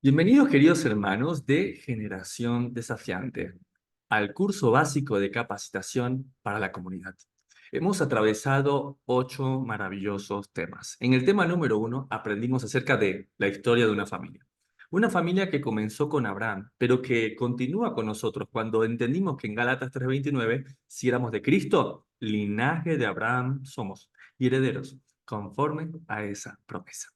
Bienvenidos, queridos hermanos de Generación Desafiante, al curso básico de capacitación para la comunidad. Hemos atravesado 8 maravillosos temas. En el tema número 1 aprendimos acerca de la historia de una familia. Una familia que comenzó con Abraham, pero que continúa con nosotros cuando entendimos que en Gálatas 3:29, si éramos de Cristo, linaje de Abraham somos y herederos, conforme a esa promesa.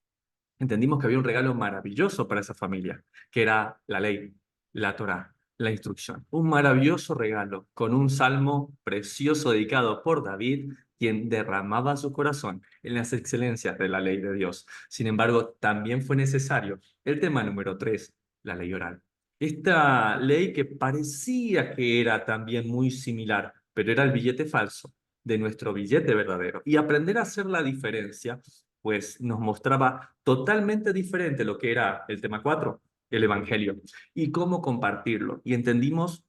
Entendimos que había un regalo maravilloso para esa familia, que era la ley, la Torá, la instrucción. Un maravilloso regalo con un salmo precioso dedicado por David, quien derramaba su corazón en las excelencias de la ley de Dios. Sin embargo, también fue necesario el tema número 3, la ley oral. Esta ley que parecía que era también muy similar, pero era el billete falso de nuestro billete verdadero. Y aprender a hacer la diferencia pues nos mostraba totalmente diferente lo que era el tema 4, el Evangelio, y cómo compartirlo. Y entendimos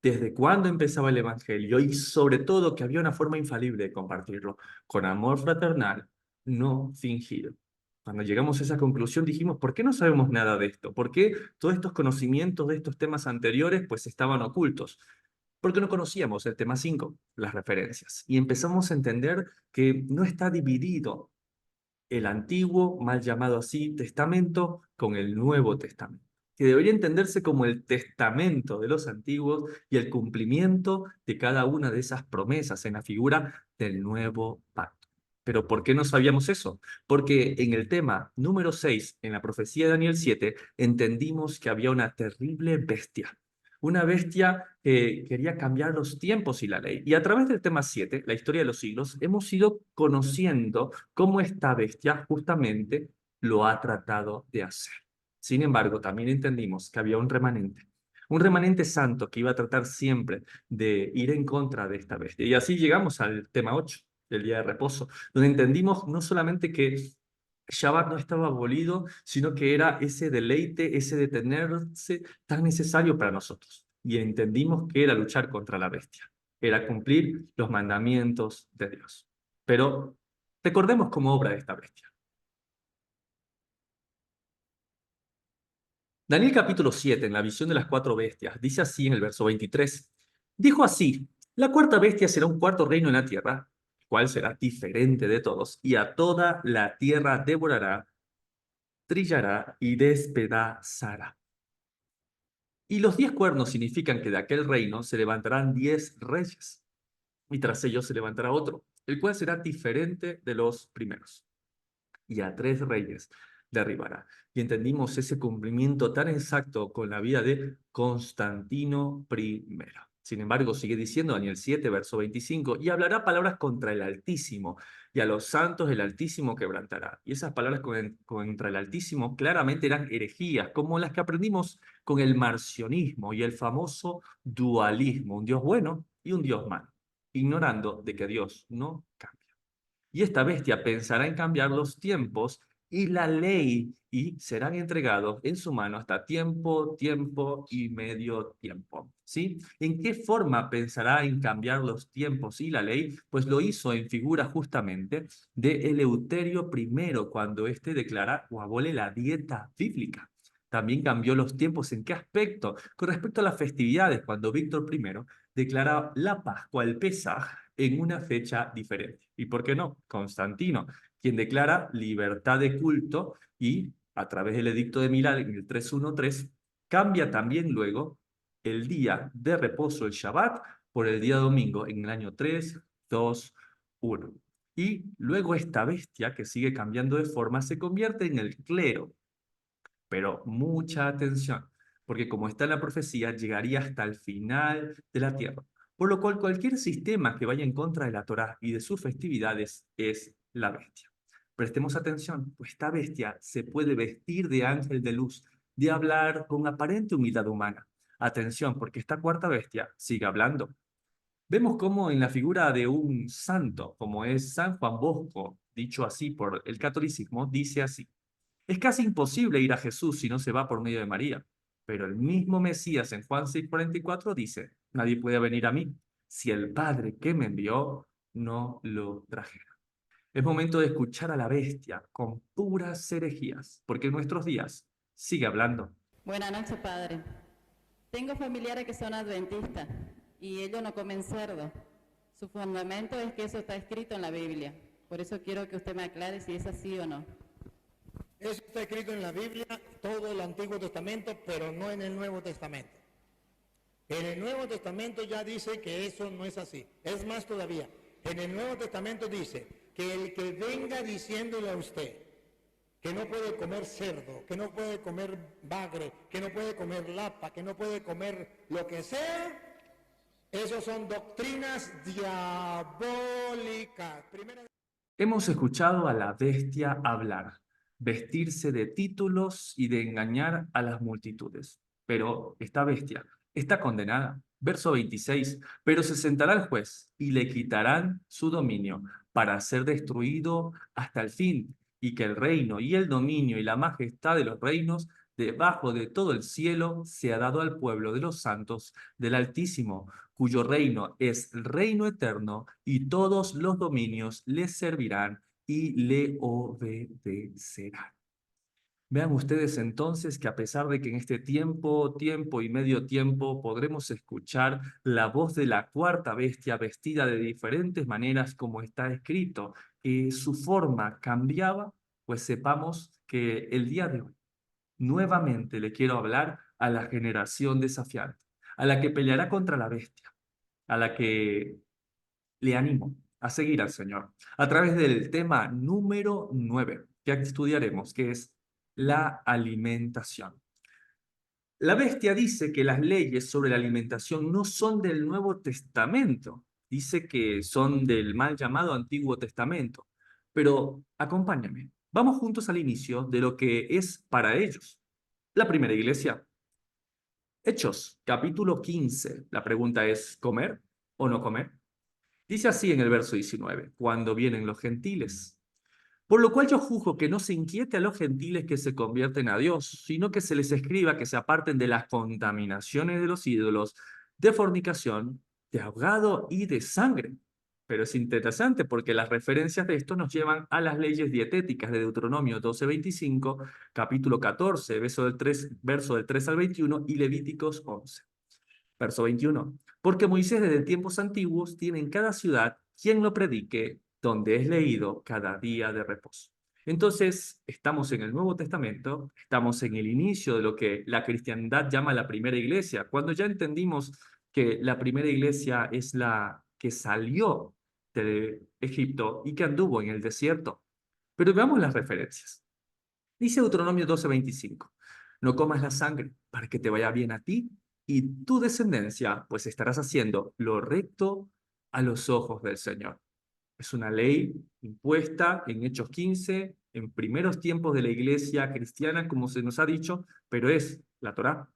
desde cuándo empezaba el Evangelio y sobre todo que había una forma infalible de compartirlo, con amor fraternal, no fingido. Cuando llegamos a esa conclusión dijimos, ¿por qué no sabemos nada de esto? ¿Por qué todos estos conocimientos de estos temas anteriores pues estaban ocultos? Porque no conocíamos el tema 5, las referencias. Y empezamos a entender que no está dividido el antiguo, mal llamado así, testamento con el Nuevo Testamento, que debería entenderse como el testamento de los antiguos y el cumplimiento de cada una de esas promesas en la figura del nuevo pacto. Pero ¿por qué no sabíamos eso? Porque en el tema número 6, en la profecía de Daniel 7, entendimos que había una terrible bestia, una bestia que quería cambiar los tiempos y la ley. Y a través del tema 7, la historia de los siglos, hemos ido conociendo cómo esta bestia justamente lo ha tratado de hacer. Sin embargo, también entendimos que había un remanente santo que iba a tratar siempre de ir en contra de esta bestia. Y así llegamos al tema 8 del día de reposo, donde entendimos no solamente que Shabbat no estaba abolido, sino que era ese deleite, ese detenerse tan necesario para nosotros. Y entendimos que era luchar contra la bestia, era cumplir los mandamientos de Dios. Pero recordemos cómo obra esta bestia. Daniel capítulo 7, en la visión de las 4 bestias, dice así en el verso 23. Dijo así, la cuarta bestia será un cuarto reino en la tierra, el cual será diferente de todos, y a toda la tierra devorará, trillará y despedazará. Y los 10 cuernos significan que de aquel reino se levantarán 10 reyes, y tras ellos se levantará otro, el cual será diferente de los primeros. Y a 3 reyes derribará. Y entendimos ese cumplimiento tan exacto con la vida de Constantino I. Sin embargo, sigue diciendo Daniel 7, verso 25, y hablará palabras contra el Altísimo, y a los santos el Altísimo quebrantará. Y esas palabras contra el Altísimo claramente eran herejías, como las que aprendimos con el marcionismo y el famoso dualismo, un Dios bueno y un Dios malo, ignorando de que Dios no cambia. Y esta bestia pensará en cambiar los tiempos y la ley, y serán entregados en su mano hasta tiempo, tiempo y medio tiempo. ¿Sí? ¿En qué forma pensará en cambiar los tiempos y la ley? Pues lo hizo en figura justamente de Eleuterio I, cuando éste declara o abole la dieta bíblica. También cambió los tiempos. ¿En qué aspecto? Con respecto a las festividades, cuando Víctor I declara la Pascua, el Pesaj, en una fecha diferente. ¿Y por qué no? Constantino, quien declara libertad de culto y a través del edicto de Milán en el 313, cambia también luego el día de reposo, el Shabbat, por el día domingo en el año 321. Y luego esta bestia que sigue cambiando de forma se convierte en el clero. Pero mucha atención, porque como está en la profecía, llegaría hasta el final de la tierra. Por lo cual cualquier sistema que vaya en contra de la Torá y de sus festividades es la bestia. Prestemos atención, pues esta bestia se puede vestir de ángel de luz, de hablar con aparente humildad humana. Atención, porque esta cuarta bestia sigue hablando. Vemos cómo en la figura de un santo, como es San Juan Bosco, dicho así por el catolicismo, dice así. Es casi imposible ir a Jesús si no se va por medio de María. Pero el mismo Mesías en Juan 6:44 dice, nadie puede venir a mí si el Padre que me envió no lo trajera. Es momento de escuchar a la bestia con puras herejías, porque en nuestros días Sigue hablando. Buenas noches, padre. Tengo familiares que son adventistas y ellos no comen cerdo. Su fundamento es que eso está escrito en la Biblia. Por eso quiero que usted me aclare si es así o no. Eso está escrito en la Biblia, todo el Antiguo Testamento, pero no en el Nuevo Testamento. En el Nuevo Testamento ya dice que eso no es así. Es más todavía, en el Nuevo Testamento dice que el que venga diciéndole a usted que no puede comer cerdo, que no puede comer bagre, que no puede comer lapa, que no puede comer lo que sea, esos son doctrinas diabólicas. Hemos escuchado a la bestia hablar, vestirse de títulos y de engañar a las multitudes. Pero esta bestia está condenada. Verso 26. Pero se sentará el juez y le quitarán su dominio para ser destruido hasta el fin, y que el reino y el dominio y la majestad de los reinos debajo de todo el cielo se ha dado al pueblo de los santos del Altísimo, cuyo reino es reino eterno, y todos los dominios le servirán y le obedecerán. Vean ustedes entonces que a pesar de que en este tiempo, tiempo y medio tiempo podremos escuchar la voz de la cuarta bestia vestida de diferentes maneras como está escrito, que su forma cambiaba, pues sepamos que el día de hoy nuevamente le quiero hablar a la generación desafiante, a la que peleará contra la bestia, a la que le animo a seguir al Señor a través del tema número 9 que estudiaremos, que es la alimentación. La bestia dice que las leyes sobre la alimentación no son del Nuevo Testamento, dice que son del mal llamado Antiguo Testamento, pero acompáñame, vamos juntos al inicio de lo que es para ellos la primera iglesia. Hechos, capítulo 15. La pregunta es, ¿comer o no comer? Dice así en el verso 19, cuando vienen los gentiles. Por lo cual yo juzgo que no se inquiete a los gentiles que se convierten a Dios, sino que se les escriba que se aparten de las contaminaciones de los ídolos, de fornicación, de ahogado y de sangre. Pero es interesante porque las referencias de esto nos llevan a las leyes dietéticas de Deuteronomio 12:25, capítulo 14, verso del 3 al 21 y Levíticos 11. Verso 21. Porque Moisés desde tiempos antiguos tiene en cada ciudad quien lo predique, donde es leído cada día de reposo. Entonces, estamos en el Nuevo Testamento, estamos en el inicio de lo que la cristiandad llama la primera iglesia, cuando ya entendimos que la primera iglesia es la que salió de Egipto y que anduvo en el desierto. Pero veamos las referencias. Dice Deuteronomio 12:25, no comas la sangre para que te vaya bien a ti y tu descendencia, pues estarás haciendo lo recto a los ojos del Señor. Es una ley impuesta en Hechos 15, en primeros tiempos de la iglesia cristiana, como se nos ha dicho, pero es la Torá.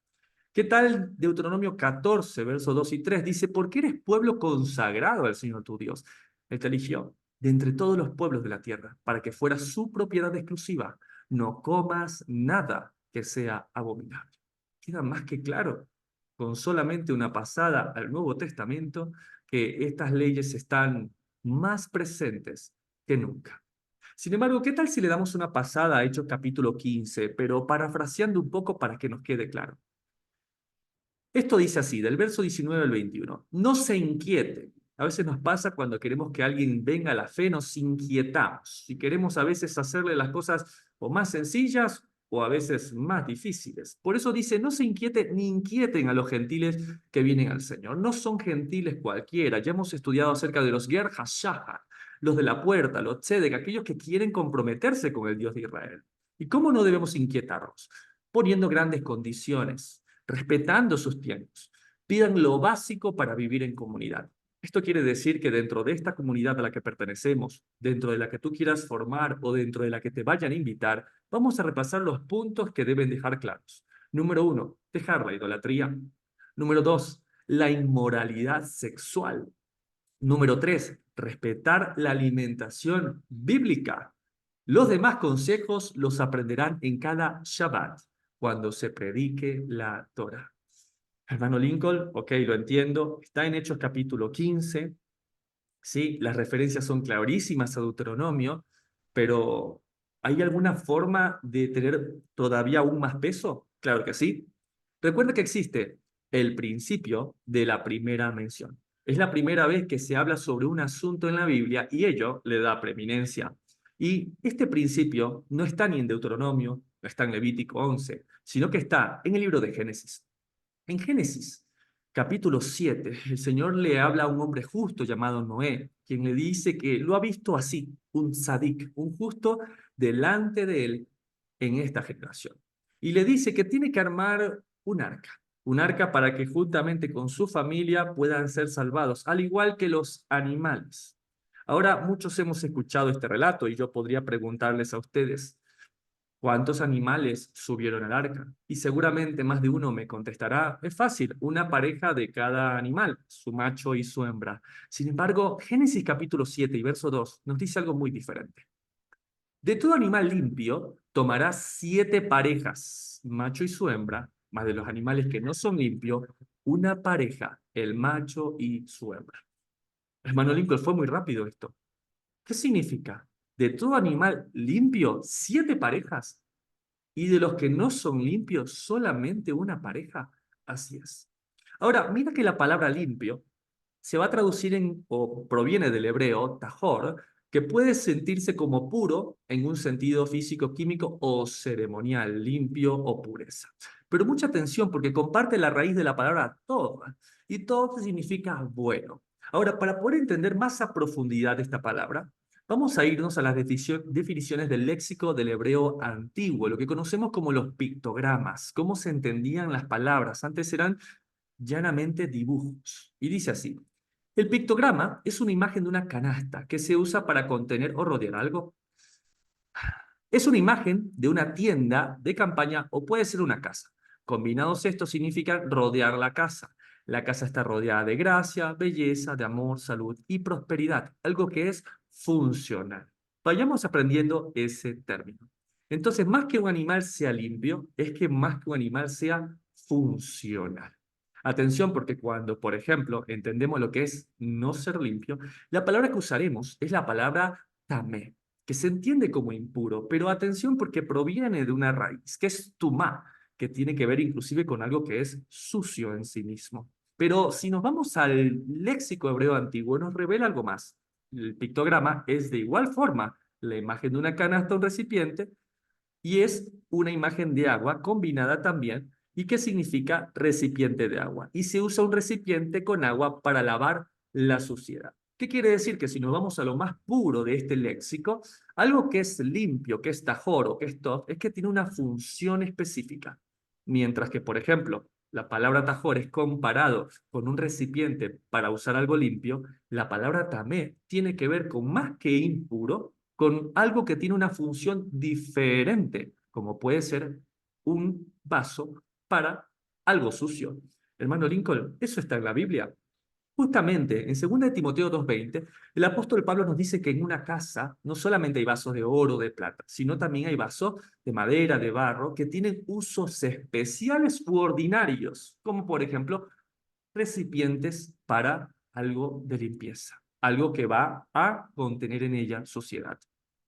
¿Qué tal Deuteronomio 14, versos 2 y 3? Dice, porque eres pueblo consagrado al Señor tu Dios. Él te eligió de entre todos los pueblos de la tierra para que fuera su propiedad exclusiva. No comas nada que sea abominable. Queda más que claro, con solamente una pasada al Nuevo Testamento, que estas leyes están más presentes que nunca. Sin embargo, ¿qué tal si le damos una pasada a Hechos capítulo 15, pero parafraseando un poco para que nos quede claro? Esto dice así, del verso 19 al 21. No se inquieten. A veces nos pasa cuando queremos que alguien venga a la fe, nos inquietamos. Y queremos a veces hacerle las cosas o más sencillas o a veces más difíciles. Por eso dice, no se inquieten ni inquieten a los gentiles que vienen al Señor. No son gentiles cualquiera. Ya hemos estudiado acerca de los Ger HaShahar, los de la puerta, los Tzedek, aquellos que quieren comprometerse con el Dios de Israel. ¿Y cómo no debemos inquietarnos? Poniendo grandes condiciones, respetando sus tiempos. Pidan lo básico para vivir en comunidad. Esto quiere decir que dentro de esta comunidad a la que pertenecemos, dentro de la que tú quieras formar o dentro de la que te vayan a invitar, vamos a repasar los puntos que deben dejar claros. Número 1, dejar la idolatría. Número 2, la inmoralidad sexual. Número 3, respetar la alimentación bíblica. Los demás consejos los aprenderán en cada Shabbat, cuando se predique la Torah. Hermano Lincoln, ok, lo entiendo, está en Hechos capítulo 15, ¿sí? Las referencias son clarísimas a Deuteronomio, pero ¿Hay alguna forma de tener todavía aún más peso? Claro que sí. Recuerda que existe el principio de la primera mención. Es la primera vez que se habla sobre un asunto en la Biblia y ello le da preeminencia. Y este principio no está ni en Deuteronomio, no está en Levítico 11, sino que está en el libro de Génesis. En Génesis, capítulo 7, el Señor le habla a un hombre justo llamado Noé, quien le dice que lo ha visto así, un tzadik, un justo delante de él en esta generación. Y le dice que tiene que armar un arca para que juntamente con su familia puedan ser salvados, al igual que los animales. Ahora, muchos hemos escuchado este relato y yo podría preguntarles a ustedes, ¿cuántos animales subieron al arca? Y seguramente más de uno me contestará, es fácil, una pareja de cada animal, su macho y su hembra. Sin embargo, Génesis capítulo 7 y verso 2 nos dice algo muy diferente. De todo animal limpio tomarás 7 parejas, macho y su hembra, más de los animales que no son limpios, una pareja, el macho y su hembra. Hermano Lincoln, fue muy rápido esto. ¿Qué significa? De todo animal limpio, 7 parejas. Y de los que no son limpios, solamente una pareja. Así es. Ahora, mira que la palabra limpio se va a traducir en, o proviene del hebreo, tahor, que puede sentirse como puro en un sentido físico, químico o ceremonial, limpio o pureza. Pero mucha atención porque comparte la raíz de la palabra tov, y tov significa bueno. Ahora, para poder entender más a profundidad esta palabra, vamos a irnos a las definiciones del léxico del hebreo antiguo, lo que conocemos como los pictogramas, cómo se entendían las palabras. Antes eran llanamente dibujos. Y dice así, el pictograma es una imagen de una canasta que se usa para contener o rodear algo. Es una imagen de una tienda de campaña o puede ser una casa. Combinados estos significan rodear la casa. La casa está rodeada de gracia, belleza, de amor, salud y prosperidad, algo que es funcional. Vayamos aprendiendo ese término. Entonces, más que un animal sea limpio, es que más que un animal sea funcional. Atención, porque cuando, por ejemplo, entendemos lo que es no ser limpio, la palabra que usaremos es la palabra tamé, que se entiende como impuro, pero atención porque proviene de una raíz, que es tumá, que tiene que ver inclusive con algo que es sucio en sí mismo. Pero si nos vamos al léxico hebreo antiguo, nos revela algo más. El pictograma es de igual forma la imagen de una canasta o un recipiente, y es una imagen de agua combinada también, y que significa recipiente de agua. Y se usa un recipiente con agua para lavar la suciedad. ¿Qué quiere decir? Que si nos vamos a lo más puro de este léxico, algo que es limpio, que es tajor o que es top, es que tiene una función específica. Mientras que, por ejemplo, la palabra tajor es comparado con un recipiente para usar algo limpio, la palabra tamé tiene que ver con más que impuro, con algo que tiene una función diferente, como puede ser un vaso para algo sucio. Hermano Lincoln, eso está en la Biblia. Justamente en 2 de Timoteo 2:20, el apóstol Pablo nos dice que en una casa no solamente hay vasos de oro o de plata, sino también hay vasos de madera, de barro, que tienen usos especiales u ordinarios, como por ejemplo recipientes para algo de limpieza, algo que va a contener en ella suciedad.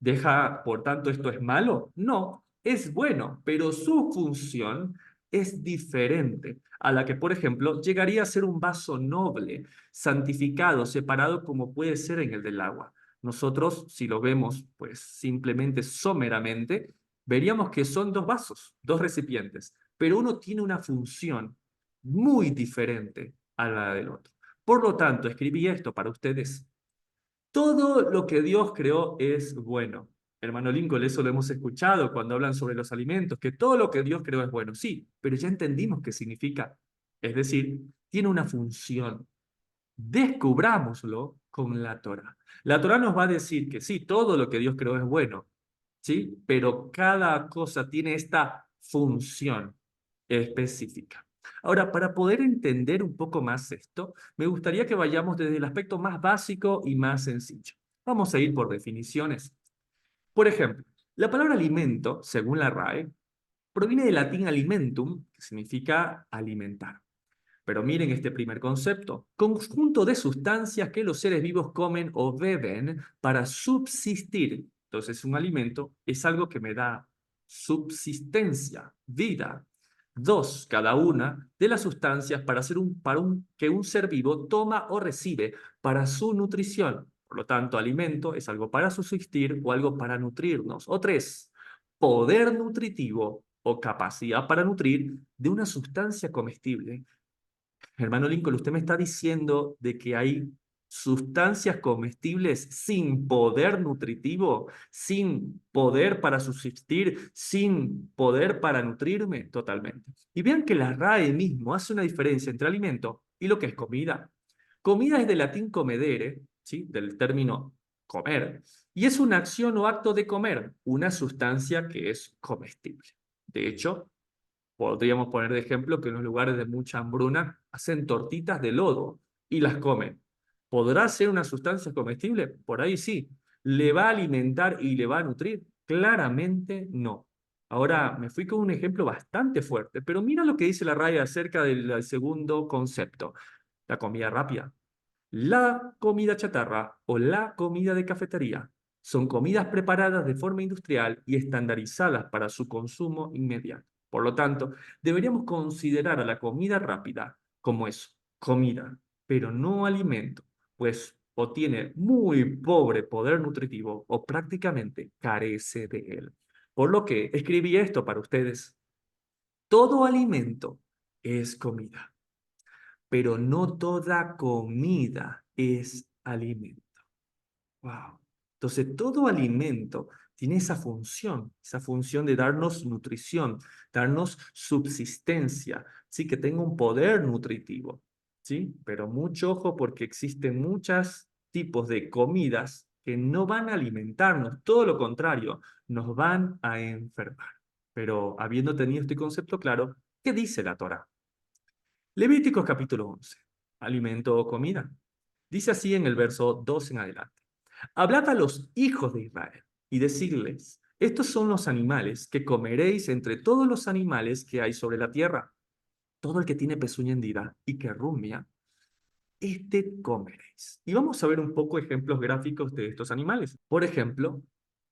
¿Deja, por tanto, esto es malo? No, es bueno, pero su función es diferente a la que, por ejemplo, llegaría a ser un vaso noble, santificado, separado como puede ser en el del agua. Nosotros, si lo vemos, pues simplemente someramente, veríamos que son 2 vasos, 2 recipientes, pero uno tiene una función muy diferente a la del otro. Por lo tanto, escribí esto para ustedes. Todo lo que Dios creó es bueno. Hermano Lincoln, eso lo hemos escuchado cuando hablan sobre los alimentos, que todo lo que Dios creó es bueno. Sí, pero ya entendimos qué significa. Es decir, tiene una función. Descubrámoslo con la Torá. La Torá nos va a decir que sí, todo lo que Dios creó es bueno, ¿sí? Pero cada cosa tiene esta función específica. Ahora, para poder entender un poco más esto, me gustaría que vayamos desde el aspecto más básico y más sencillo. Vamos a ir por definiciones. Por ejemplo, la palabra alimento, según la RAE, proviene del latín alimentum, que significa alimentar. Pero miren este primer concepto: conjunto de sustancias que los seres vivos comen o beben para subsistir. Entonces, un alimento es algo que me da subsistencia, vida. Dos, cada una de las sustancias que un ser vivo toma o recibe para su nutrición. Por lo tanto, alimento es algo para subsistir o algo para nutrirnos. O tres, poder nutritivo o capacidad para nutrir de una sustancia comestible. Hermano Lincoln, usted me está diciendo de que hay sustancias comestibles sin poder nutritivo, sin poder para subsistir, sin poder para nutrirme totalmente. Y vean que la RAE mismo hace una diferencia entre alimento y lo que es comida. Comida es del latín comedere, ¿sí? Del término comer, y es una acción o acto de comer, una sustancia que es comestible. De hecho, podríamos poner de ejemplo que en los lugares de mucha hambruna hacen tortitas de lodo y las comen. ¿Podrá ser una sustancia comestible? Por ahí sí. ¿Le va a alimentar y le va a nutrir? Claramente no. Ahora, me fui con un ejemplo bastante fuerte, pero mira lo que dice la RAE acerca del segundo concepto, la comida rápida. La comida chatarra o la comida de cafetería son comidas preparadas de forma industrial y estandarizadas para su consumo inmediato. Por lo tanto, deberíamos considerar a la comida rápida como eso, comida, pero no alimento, pues o tiene muy pobre poder nutritivo o prácticamente carece de él. Por lo que escribí esto para ustedes. Todo alimento es comida, pero no toda comida es alimento. Wow. Entonces, todo alimento tiene esa función de darnos nutrición, darnos subsistencia, ¿sí? Que tenga un poder nutritivo, ¿sí? Pero mucho ojo porque existen muchos tipos de comidas que no van a alimentarnos, todo lo contrario, nos van a enfermar. Pero habiendo tenido este concepto claro, ¿qué dice la Torá? Levíticos capítulo 11, alimento o comida. Dice así en el verso 2 en adelante. Hablad a los hijos de Israel y decidles, estos son los animales que comeréis entre todos los animales que hay sobre la tierra. Todo el que tiene pezuña hendida y que rumia, este comeréis. Y vamos a ver un poco ejemplos gráficos de estos animales. Por ejemplo,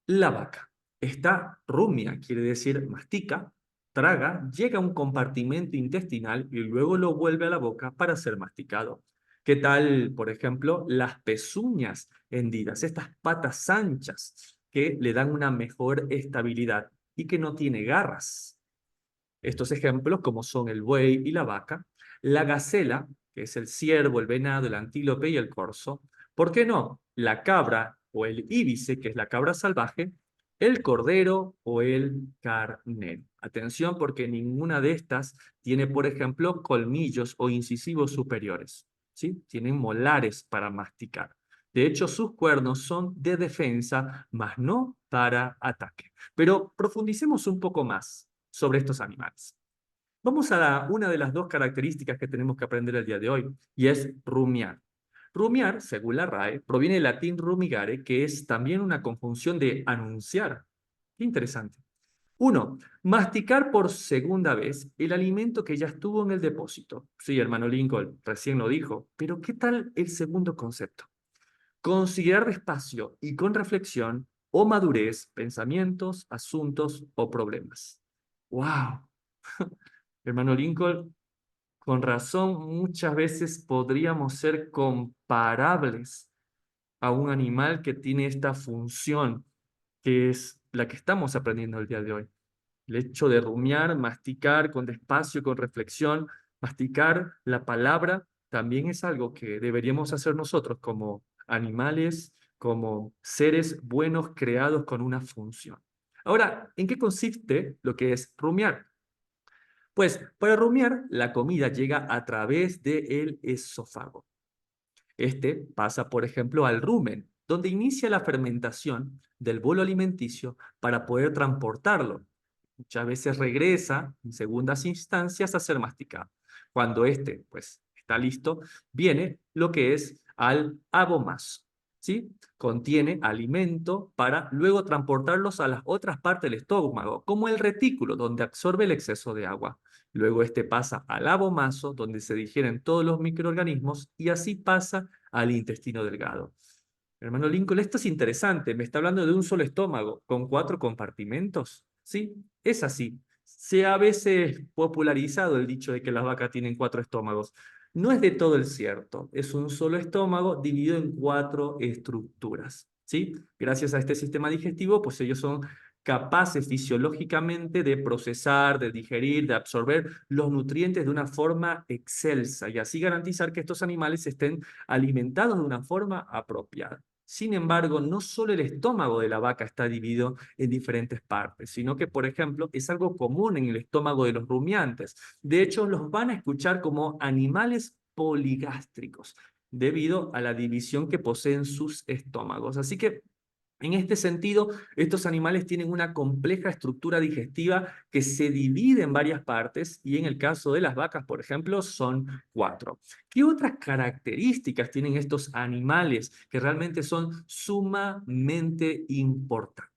la vaca. Esta rumia, quiere decir mastica, traga, llega a un compartimento intestinal y luego lo vuelve a la boca para ser masticado. ¿Qué tal, por ejemplo, las pezuñas hendidas, estas patas anchas que le dan una mejor estabilidad y que no tiene garras? Estos ejemplos, como son el buey y la vaca, la gacela, que es el ciervo, el venado, el antílope y el corzo, ¿por qué no? La cabra o el íbice, que es la cabra salvaje, el cordero o el carnero. Atención porque ninguna de estas tiene, por ejemplo, colmillos o incisivos superiores, ¿sí? Tienen molares para masticar. De hecho, sus cuernos son de defensa, mas no para ataque. Pero profundicemos un poco más sobre estos animales. Vamos a una de las dos características que tenemos que aprender el día de hoy, y es rumiar. Rumiar, según la RAE, proviene del latín rumigare, que es también una conjunción de anunciar. Qué interesante. Uno, masticar por segunda vez el alimento que ya estuvo en el depósito. Sí, hermano Lincoln, recién lo dijo, pero ¿qué tal el segundo concepto? Considerar despacio y con reflexión o madurez pensamientos, asuntos o problemas. ¡Wow! Hermano Lincoln, con razón muchas veces podríamos ser comparables a un animal que tiene esta función, que es la que estamos aprendiendo el día de hoy. El hecho de rumiar, masticar con despacio, con reflexión, masticar la palabra, también es algo que deberíamos hacer nosotros como animales, como seres buenos creados con una función. Ahora, ¿en qué consiste lo que es rumiar? Pues para rumiar, la comida llega a través del esófago. Este pasa, por ejemplo, al rumen, donde inicia la fermentación del bolo alimenticio para poder transportarlo. Muchas veces regresa en segundas instancias a ser masticado. Cuando este, pues, está listo, viene lo que es al abomazo, ¿sí? Contiene alimento para luego transportarlos a las otras partes del estómago, como el retículo, donde absorbe el exceso de agua. Luego este pasa al abomazo, donde se digieren todos los microorganismos, y así pasa al intestino delgado. Hermano Lincoln, esto es interesante. Me está hablando de un solo estómago con 4 compartimentos. Sí, es así. Se ha a veces popularizado el dicho de que las vacas tienen 4 estómagos. No es de todo el cierto. Es un solo estómago dividido en 4 estructuras. ¿Sí? Gracias a este sistema digestivo, pues ellos son capaces fisiológicamente de procesar, de digerir, de absorber los nutrientes de una forma excelsa y así garantizar que estos animales estén alimentados de una forma apropiada. Sin embargo, no solo el estómago de la vaca está dividido en diferentes partes, sino que, por ejemplo, es algo común en el estómago de los rumiantes. De hecho, los van a escuchar como animales poligástricos, debido a la división que poseen sus estómagos. Así que, en este sentido, estos animales tienen una compleja estructura digestiva que se divide en varias partes y en el caso de las vacas, por ejemplo, son 4. ¿Qué otras características tienen estos animales que realmente son sumamente importantes?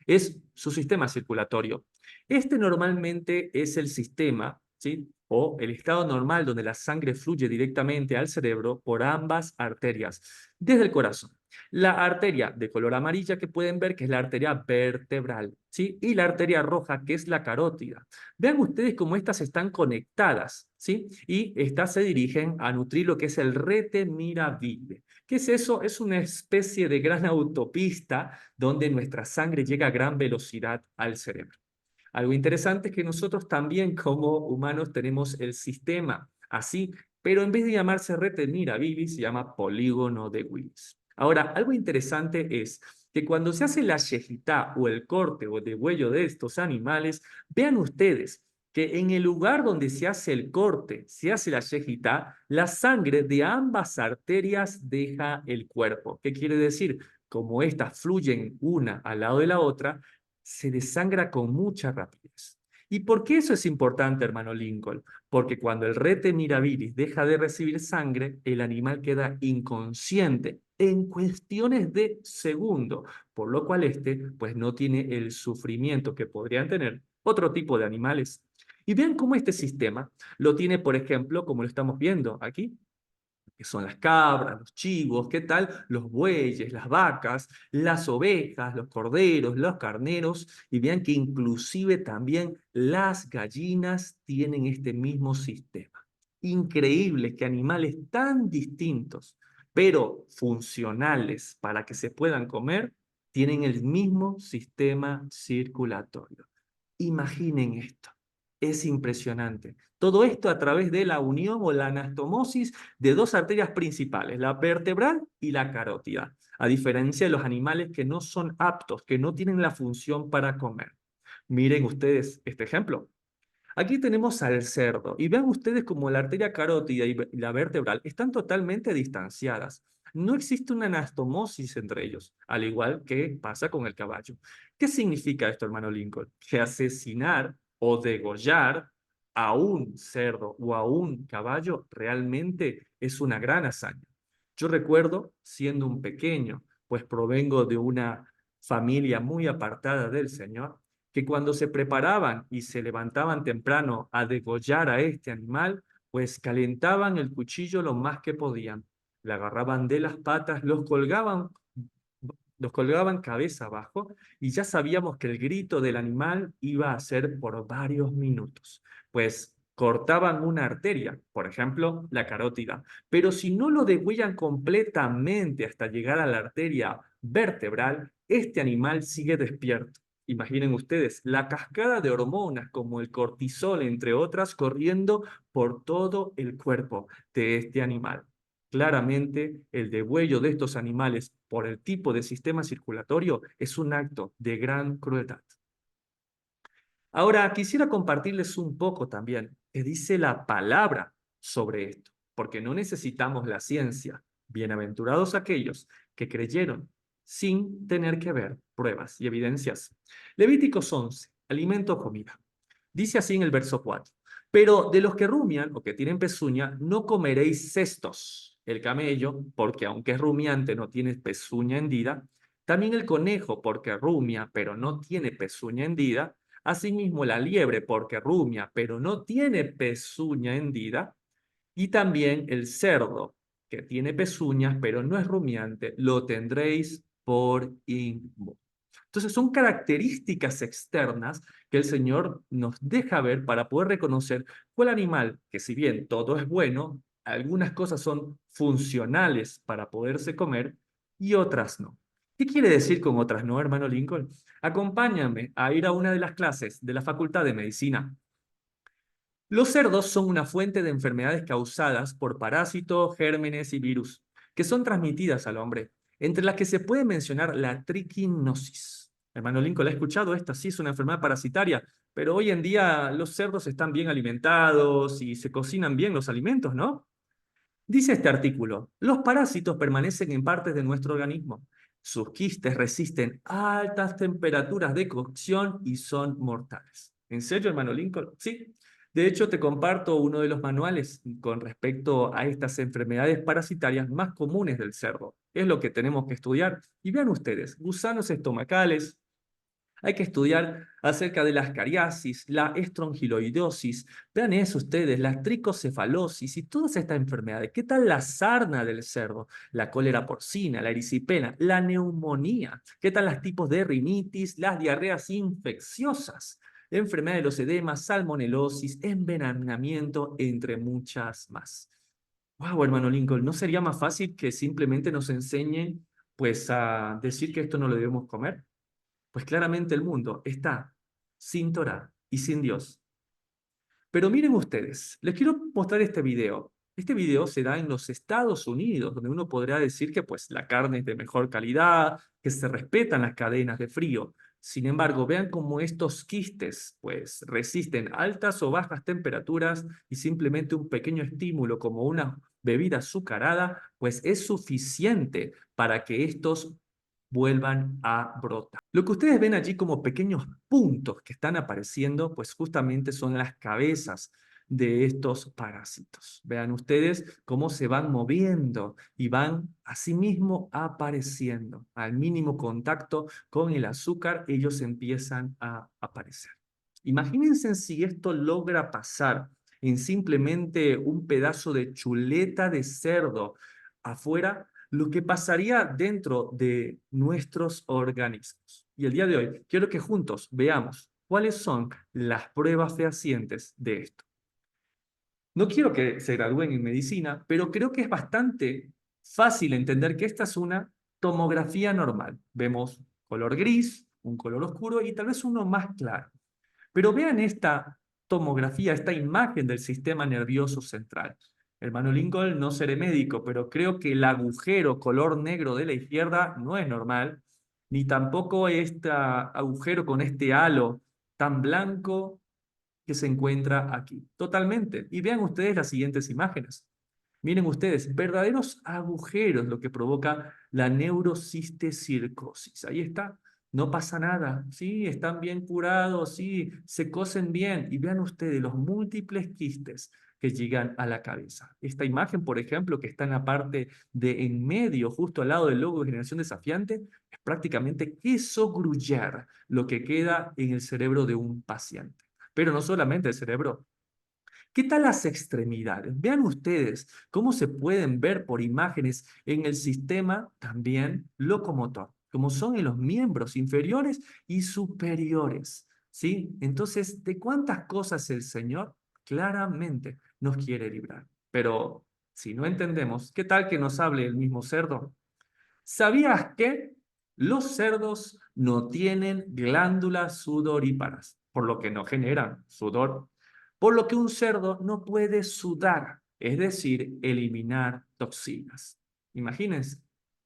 Es su sistema circulatorio. Este normalmente es el sistema, ¿sí? O el estado normal donde la sangre fluye directamente al cerebro por ambas arterias, desde el corazón. La arteria de color amarilla que pueden ver que es la arteria vertebral, ¿sí? Y la arteria roja que es la carótida. Vean ustedes cómo estas están conectadas, ¿sí? Y estas se dirigen a nutrir lo que es el rete mirabile. ¿Qué es eso? Es una especie de gran autopista donde nuestra sangre llega a gran velocidad al cerebro. Algo interesante es que nosotros también como humanos tenemos el sistema así, pero en vez de llamarse rete mirabilis, se llama polígono de Willis. Ahora, algo interesante es que cuando se hace la yejitá o el corte o degüello de estos animales, vean ustedes que en el lugar donde se hace el corte, se hace la yejitá, la sangre de ambas arterias deja el cuerpo. ¿Qué quiere decir? Como estas fluyen una al lado de la otra, se desangra con mucha rapidez. ¿Y por qué eso es importante, hermano Lincoln? Porque cuando el rete mirabilis deja de recibir sangre, el animal queda inconsciente en cuestiones de segundo, por lo cual este pues no tiene el sufrimiento que podrían tener otro tipo de animales. Y vean cómo este sistema lo tiene, por ejemplo, como lo estamos viendo aquí, que son las cabras, los chivos, ¿qué tal? Los bueyes, las vacas, las ovejas, los corderos, los carneros, y vean que inclusive también las gallinas tienen este mismo sistema. Increíble que animales tan distintos, pero funcionales para que se puedan comer, tienen el mismo sistema circulatorio. Imaginen esto. Es impresionante. Todo esto a través de la unión o la anastomosis de 2 arterias principales, la vertebral y la carótida, a diferencia de los animales que no son aptos, que no tienen la función para comer. Miren ustedes este ejemplo. Aquí tenemos al cerdo y vean ustedes como la arteria carótida y la vertebral están totalmente distanciadas. No existe una anastomosis entre ellos, al igual que pasa con el caballo. ¿Qué significa esto, hermano Lincoln? Que asesinar o degollar a un cerdo o a un caballo realmente es una gran hazaña. Yo recuerdo, siendo un pequeño, pues provengo de una familia muy apartada del Señor, que cuando se preparaban y se levantaban temprano a degollar a este animal, pues calentaban el cuchillo lo más que podían. Le agarraban de las patas, los colgaban cabeza abajo y ya sabíamos que el grito del animal iba a ser por varios minutos. Pues cortaban una arteria, por ejemplo, la carótida, pero si no lo degüellan completamente hasta llegar a la arteria vertebral, este animal sigue despierto. Imaginen ustedes, la cascada de hormonas como el cortisol, entre otras, corriendo por todo el cuerpo de este animal. Claramente, el degüello de estos animales por el tipo de sistema circulatorio es un acto de gran crueldad. Ahora, quisiera compartirles un poco también qué dice la palabra sobre esto, porque no necesitamos la ciencia. Bienaventurados aquellos que creyeron sin tener que ver pruebas y evidencias. Levíticos 11, alimento o comida. Dice así en el verso 4. Pero de los que rumian o que tienen pezuña, no comeréis cestos. El camello, porque aunque es rumiante, no tiene pezuña hendida. También el conejo, porque rumia, pero no tiene pezuña hendida. Asimismo la liebre, porque rumia, pero no tiene pezuña hendida. Y también el cerdo, que tiene pezuñas, pero no es rumiante, lo tendréis por inmundo. Entonces son características externas que el Señor nos deja ver para poder reconocer cuál animal, que si bien todo es bueno, algunas cosas son funcionales para poderse comer y otras no. ¿Qué quiere decir con otras no, hermano Lincoln? Acompáñame a ir a una de las clases de la Facultad de Medicina. Los cerdos son una fuente de enfermedades causadas por parásitos, gérmenes y virus, que son transmitidas al hombre, entre las que se puede mencionar la triquinosis. Hermano Lincoln, ¿la ha escuchado? Esta sí es una enfermedad parasitaria, pero hoy en día los cerdos están bien alimentados y se cocinan bien los alimentos, ¿no? Dice este artículo, los parásitos permanecen en partes de nuestro organismo. Sus quistes resisten altas temperaturas de cocción y son mortales. ¿En serio, hermano Lincoln? Sí. De hecho, te comparto uno de los manuales con respecto a estas enfermedades parasitarias más comunes del cerdo. Es lo que tenemos que estudiar. Y vean ustedes, gusanos estomacales, hay que estudiar acerca de las cariasis, la estrongiloidosis, vean eso ustedes, la tricocefalosis y todas estas enfermedades. ¿Qué tal la sarna del cerdo? La cólera porcina, la erisipela, la neumonía. ¿Qué tal los tipos de rinitis, las diarreas infecciosas? La enfermedad de los edemas, salmonelosis, envenenamiento, entre muchas más. Wow, hermano Lincoln, ¿no sería más fácil que simplemente nos enseñen pues a decir que esto no lo debemos comer? Pues claramente el mundo está sin Torá y sin Dios. Pero miren ustedes, les quiero mostrar este video. Este video se da en los Estados Unidos, donde uno podrá decir que pues la carne es de mejor calidad, que se respetan las cadenas de frío. Sin embargo, vean cómo estos quistes pues resisten altas o bajas temperaturas y simplemente un pequeño estímulo como una bebida azucarada pues es suficiente para que estos vuelvan a brotar. Lo que ustedes ven allí como pequeños puntos que están apareciendo, pues justamente son las cabezas de estos parásitos. Vean ustedes cómo se van moviendo y van asimismo apareciendo. Al mínimo contacto con el azúcar, ellos empiezan a aparecer. Imagínense si esto logra pasar en simplemente un pedazo de chuleta de cerdo afuera, lo que pasaría dentro de nuestros organismos. Y el día de hoy quiero que juntos veamos cuáles son las pruebas fehacientes de esto. No quiero que se gradúen en medicina, pero creo que es bastante fácil entender que esta es una tomografía normal. Vemos color gris, un color oscuro y tal vez uno más claro. Pero vean esta tomografía, esta imagen del sistema nervioso central. Hermano Lincoln, no seré médico, pero creo que el agujero color negro de la izquierda no es normal, ni tampoco este agujero con este halo tan blanco que se encuentra aquí. Totalmente. Y vean ustedes las siguientes imágenes. Miren ustedes, verdaderos agujeros, lo que provoca la neurocistecircosis. Ahí está, no pasa nada, sí, están bien curados, sí, se cosen bien. Y vean ustedes los múltiples quistes que llegan a la cabeza. Esta imagen, por ejemplo, que está en la parte de en medio, justo al lado del logo de generación desafiante, es prácticamente queso gruyère, lo que queda en el cerebro de un paciente. Pero no solamente el cerebro. ¿Qué tal las extremidades? Vean ustedes cómo se pueden ver por imágenes en el sistema también locomotor, como son en los miembros inferiores y superiores. ¿Sí? Entonces, ¿de cuántas cosas el Señor claramente nos quiere librar? Pero si no entendemos, ¿qué tal que nos hable el mismo cerdo? ¿Sabías que los cerdos no tienen glándulas sudoríparas, por lo que no generan sudor? Por lo que un cerdo no puede sudar, es decir, eliminar toxinas. Imagínense,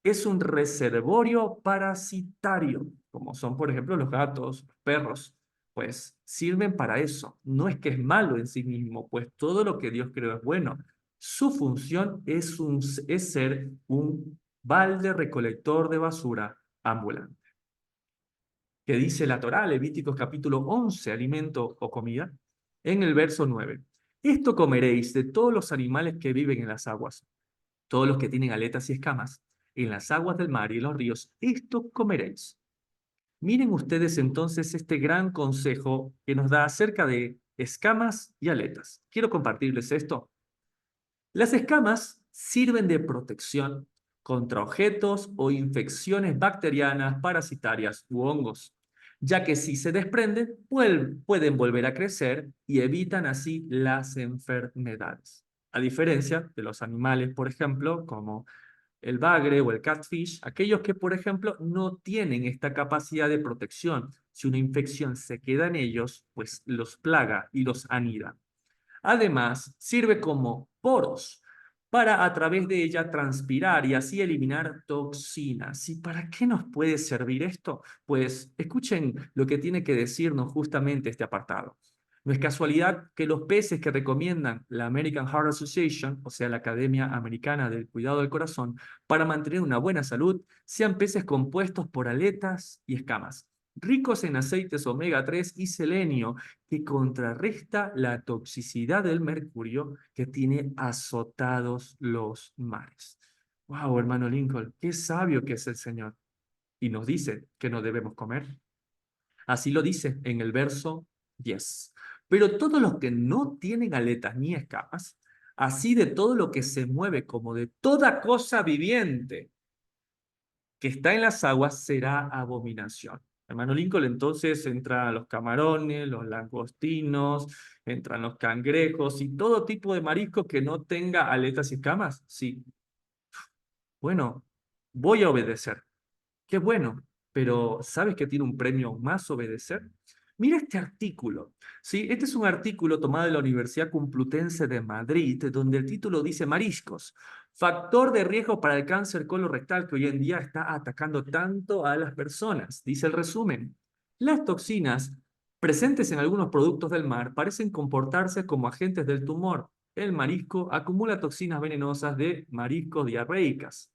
es un reservorio parasitario, como son, por ejemplo, los gatos, los perros, pues sirven para eso. No es que es malo en sí mismo, pues todo lo que Dios creó es bueno. Su función es ser un balde recolector de basura ambulante. ¿Qué dice la Torá, Levíticos capítulo 11, alimento o comida? En el verso 9. Esto comeréis de todos los animales que viven en las aguas, todos los que tienen aletas y escamas, en las aguas del mar y en los ríos, esto comeréis. Miren ustedes entonces este gran consejo que nos da acerca de escamas y aletas. Quiero compartirles esto. Las escamas sirven de protección contra objetos o infecciones bacterianas, parasitarias u hongos, ya que si se desprenden, pueden volver a crecer y evitan así las enfermedades. A diferencia de los animales, por ejemplo, como el bagre o el catfish, aquellos que, por ejemplo, no tienen esta capacidad de protección. Si una infección se queda en ellos, pues los plaga y los anida. Además, sirve como poros para a través de ella transpirar y así eliminar toxinas. ¿Y para qué nos puede servir esto? Pues escuchen lo que tiene que decirnos justamente este apartado. No es casualidad que los peces que recomiendan la American Heart Association, o sea, la Academia Americana del Cuidado del Corazón, para mantener una buena salud, sean peces compuestos por aletas y escamas, ricos en aceites omega 3 y selenio, que contrarresta la toxicidad del mercurio que tiene azotados los mares. Wow, hermano Lincoln, qué sabio que es el Señor. Y nos dice que no debemos comer. Así lo dice en el verso 10. Pero todos los que no tienen aletas ni escamas, así de todo lo que se mueve como de toda cosa viviente que está en las aguas, será abominación. Hermano Lincoln, entonces entran los camarones, los langostinos, entran los cangrejos y todo tipo de marisco que no tenga aletas y escamas. Sí, bueno, voy a obedecer. Qué bueno, pero ¿sabes que tiene un premio más obedecer? Mira este artículo, ¿sí? Este es un artículo tomado de la Universidad Complutense de Madrid, donde el título dice mariscos, factor de riesgo para el cáncer colorectal que hoy en día está atacando tanto a las personas. Dice el resumen, las toxinas presentes en algunos productos del mar parecen comportarse como agentes del tumor. El marisco acumula toxinas venenosas de mariscos diarreicas,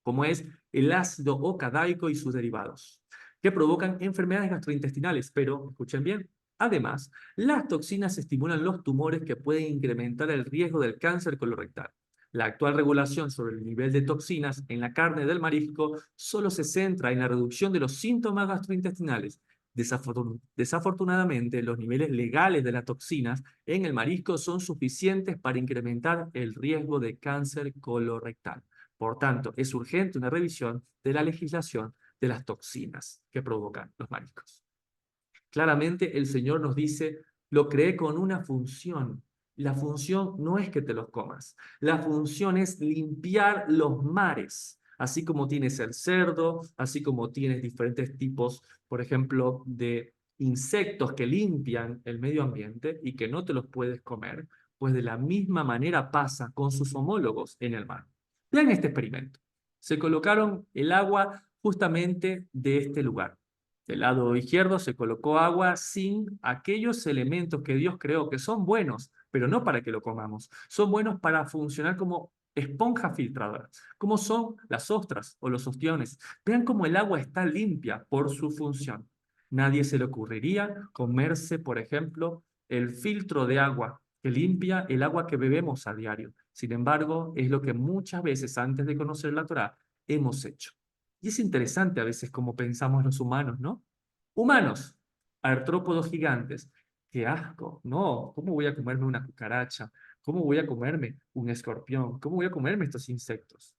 como es el ácido ocadaico y sus derivados, que provocan enfermedades gastrointestinales, pero, escuchen bien, además, las toxinas estimulan los tumores que pueden incrementar el riesgo del cáncer colorectal. La actual regulación sobre el nivel de toxinas en la carne del marisco solo se centra en la reducción de los síntomas gastrointestinales. Desafortunadamente, los niveles legales de las toxinas en el marisco son suficientes para incrementar el riesgo de cáncer colorectal. Por tanto, es urgente una revisión de la legislación de las toxinas que provocan los mariscos. Claramente el Señor nos dice, lo creé con una función. La función no es que te los comas. La función es limpiar los mares. Así como tienes el cerdo, así como tienes diferentes tipos, por ejemplo, de insectos que limpian el medio ambiente y que no te los puedes comer, pues de la misma manera pasa con sus homólogos en el mar. Vean este experimento. Se colocaron el agua justamente de este lugar. Del lado izquierdo se colocó agua sin aquellos elementos que Dios creó, que son buenos, pero no para que lo comamos. Son buenos para funcionar como esponja filtradora, como son las ostras o los ostiones. Vean cómo el agua está limpia por su función. Nadie se le ocurriría comerse, por ejemplo, el filtro de agua que limpia el agua que bebemos a diario. Sin embargo, es lo que muchas veces antes de conocer la Torá hemos hecho. Y es interesante a veces cómo pensamos los humanos, ¿no? Humanos, artrópodos gigantes. ¡Qué asco! No, ¿cómo voy a comerme una cucaracha? ¿Cómo voy a comerme un escorpión? ¿Cómo voy a comerme estos insectos?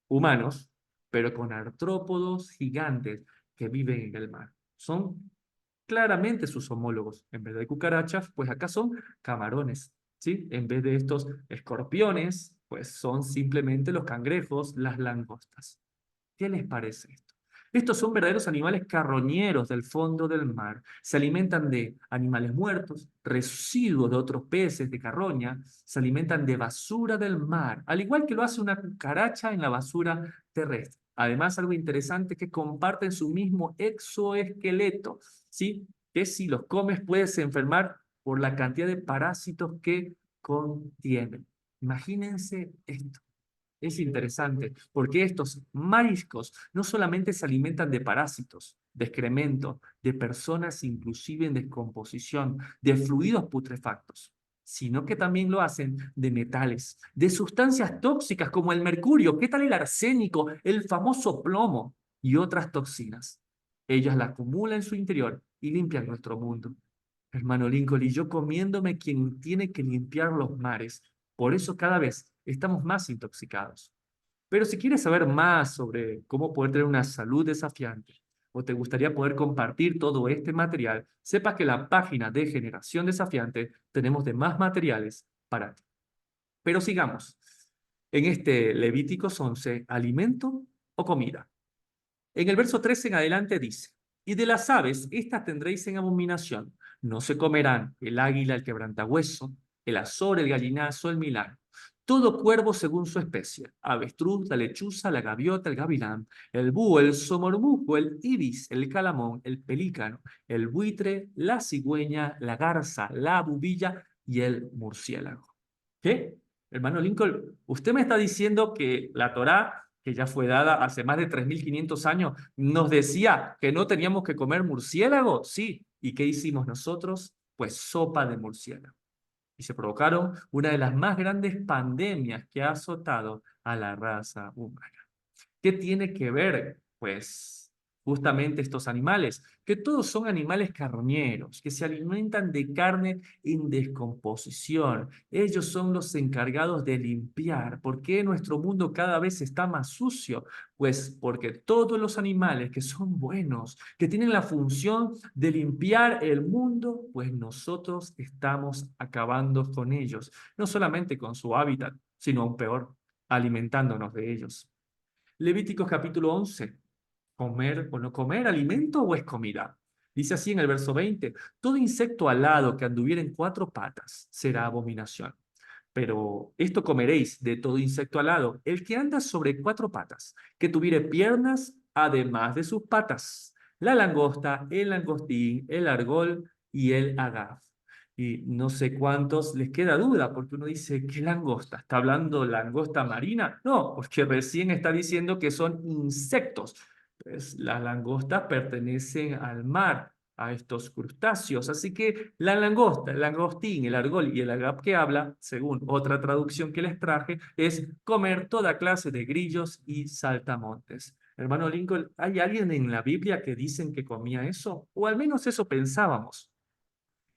Humanos, pero con artrópodos gigantes que viven en el mar. Son claramente sus homólogos. En vez de cucarachas, pues acá son camarones, ¿sí? En vez de estos escorpiones, pues son simplemente los cangrejos, las langostas. ¿Qué les parece esto? Estos son verdaderos animales carroñeros del fondo del mar. Se alimentan de animales muertos, residuos de otros peces de carroña, se alimentan de basura del mar, al igual que lo hace una cucaracha en la basura terrestre. Además, algo interesante es que comparten su mismo exoesqueleto, ¿sí? Que si los comes puedes enfermar por la cantidad de parásitos que contienen. Imagínense esto. Es interesante, porque estos mariscos no solamente se alimentan de parásitos, de excremento, de personas inclusive en descomposición, de fluidos putrefactos, sino que también lo hacen de metales, de sustancias tóxicas como el mercurio, ¿qué tal el arsénico, el famoso plomo y otras toxinas? Ellas la acumulan en su interior y limpian nuestro mundo. Hermano Lincoln, y yo comiéndome quien tiene que limpiar los mares. Por eso cada vez estamos más intoxicados. Pero si quieres saber más sobre cómo poder tener una salud desafiante o te gustaría poder compartir todo este material, sepa que en la página de Generación Desafiante tenemos demás materiales para ti. Pero sigamos. En este Levíticos 11, ¿alimento o comida? En el verso 13 en adelante dice, y de las aves, estas tendréis en abominación. No se comerán el águila, el quebrantahueso, el azor, el gallinazo, el milano. Todo cuervo según su especie, avestruz, la lechuza, la gaviota, el gavilán, el búho, el somormujo, el ibis, el calamón, el pelícano, el buitre, la cigüeña, la garza, la bubilla y el murciélago. ¿Qué? Hermano Lincoln, usted me está diciendo que la Torá, que ya fue dada hace más de 3.500 años, nos decía que no teníamos que comer murciélago. Sí. ¿Y qué hicimos nosotros? Pues sopa de murciélago. Y se provocaron una de las más grandes pandemias que ha azotado a la raza humana. ¿Qué tiene que ver? Pues justamente estos animales, que todos son animales carroñeros, que se alimentan de carne en descomposición. Ellos son los encargados de limpiar. ¿Por qué nuestro mundo cada vez está más sucio? Pues porque todos los animales que son buenos, que tienen la función de limpiar el mundo, pues nosotros estamos acabando con ellos. No solamente con su hábitat, sino aún peor, alimentándonos de ellos. Levíticos capítulo 11. ¿Comer o no comer? ¿Alimento o es comida? Dice así en el verso 20. Todo insecto alado que anduviera en 4 patas será abominación. Pero esto comeréis de todo insecto alado, el que anda sobre 4 patas, que tuviere piernas además de sus patas. La langosta, el langostín, el argol y el agave. Y no sé cuántos les queda duda, porque uno dice, ¿qué langosta? ¿Está hablando langosta marina? No, porque recién está diciendo que son insectos. Pues las langostas pertenecen al mar, a estos crustáceos. Así que la langosta, el langostín, el argol y el agave que habla, según otra traducción que les traje, es comer toda clase de grillos y saltamontes. Hermano Lincoln, ¿hay alguien en la Biblia que dicen que comía eso? O al menos eso pensábamos.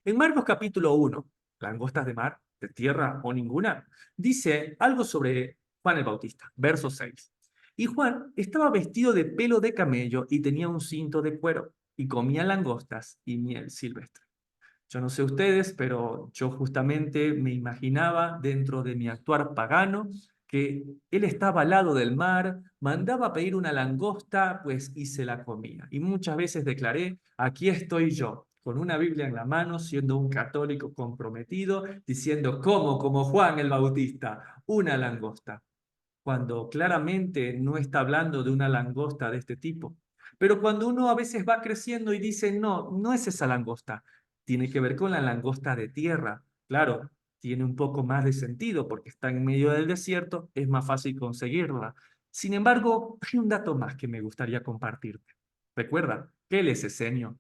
En Marcos capítulo 1, langostas de mar, de tierra o ninguna, dice algo sobre Juan el Bautista, verso 6. Y Juan estaba vestido de pelo de camello y tenía un cinto de cuero y comía langostas y miel silvestre. Yo no sé ustedes, pero yo justamente me imaginaba dentro de mi actuar pagano que él estaba al lado del mar, mandaba a pedir una langosta, pues y se la comía. Y muchas veces declaré, aquí estoy yo, con una Biblia en la mano, siendo un católico comprometido, diciendo, ¿cómo? Como Juan el Bautista, una langosta, cuando claramente no está hablando de una langosta de este tipo. Pero cuando uno a veces va creciendo y dice, no, no es esa langosta, tiene que ver con la langosta de tierra. Claro, tiene un poco más de sentido porque está en medio del desierto, es más fácil conseguirla. Sin embargo, hay un dato más que me gustaría compartirte. Recuerda que él es esenio.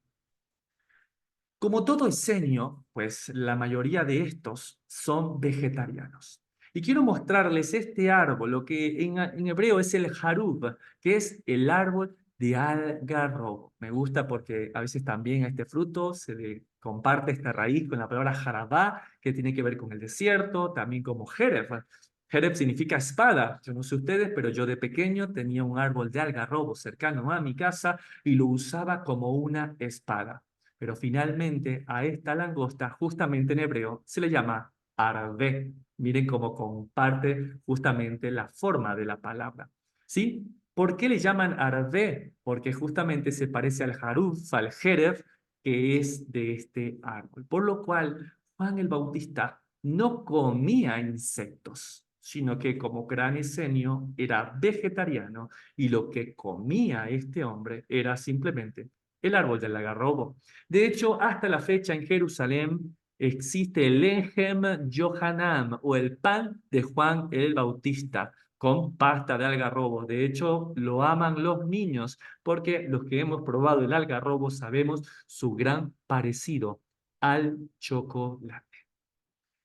Como todo esenio, pues la mayoría de estos son vegetarianos. Y quiero mostrarles este árbol, lo que en hebreo es el harub, que es el árbol de algarrobo. Me gusta porque a veces también a este fruto se le comparte esta raíz con la palabra jarabá, que tiene que ver con el desierto, también como jereb. Jereb significa espada. Yo no sé ustedes, pero yo de pequeño tenía un árbol de algarrobo cercano a mi casa y lo usaba como una espada. Pero finalmente a esta langosta, justamente en hebreo, se le llama arvé. Miren cómo comparte justamente la forma de la palabra. ¿Sí? ¿Por qué le llaman arvé? Porque justamente se parece al haruf, al jereb, que es de este árbol. Por lo cual, Juan el Bautista no comía insectos, sino que como gran esenio era vegetariano y lo que comía este hombre era simplemente el árbol del algarrobo. De hecho, hasta la fecha en Jerusalén existe el Lechem Yohanan o el pan de Juan el Bautista con pasta de algarrobo. De hecho, lo aman los niños porque los que hemos probado el algarrobo sabemos su gran parecido al chocolate.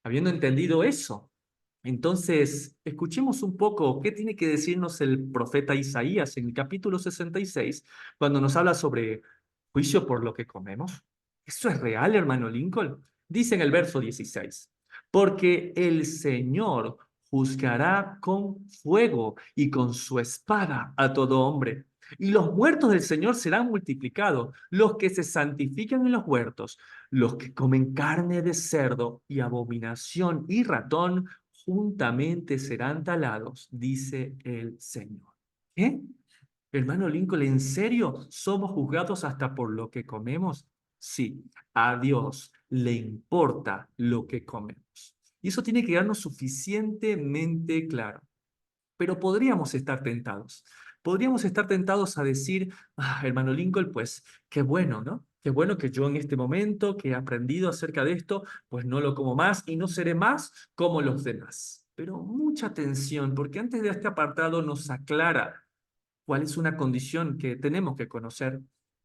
Habiendo entendido eso, entonces escuchemos un poco qué tiene que decirnos el profeta Isaías en el capítulo 66 cuando nos habla sobre juicio por lo que comemos. ¿Eso es real, hermano Lincoln? Dice en el verso 16, porque el Señor juzgará con fuego y con su espada a todo hombre. Y los huertos del Señor serán multiplicados, los que se santifican en los huertos, los que comen carne de cerdo y abominación y ratón, juntamente serán talados, dice el Señor. ¿Qué? Hermano Lincoln, ¿en serio somos juzgados hasta por lo que comemos? Sí, a Dios le importa lo que comemos. Y eso tiene que darnos suficientemente claro. Pero podríamos estar tentados. Podríamos estar tentados a decir, hermano Lincoln, pues qué bueno, ¿no? Qué bueno que yo en este momento que he aprendido acerca de esto, pues no lo como más y no seré más como los demás. Pero mucha atención, porque antes de este apartado nos aclara cuál es una condición que tenemos que conocer.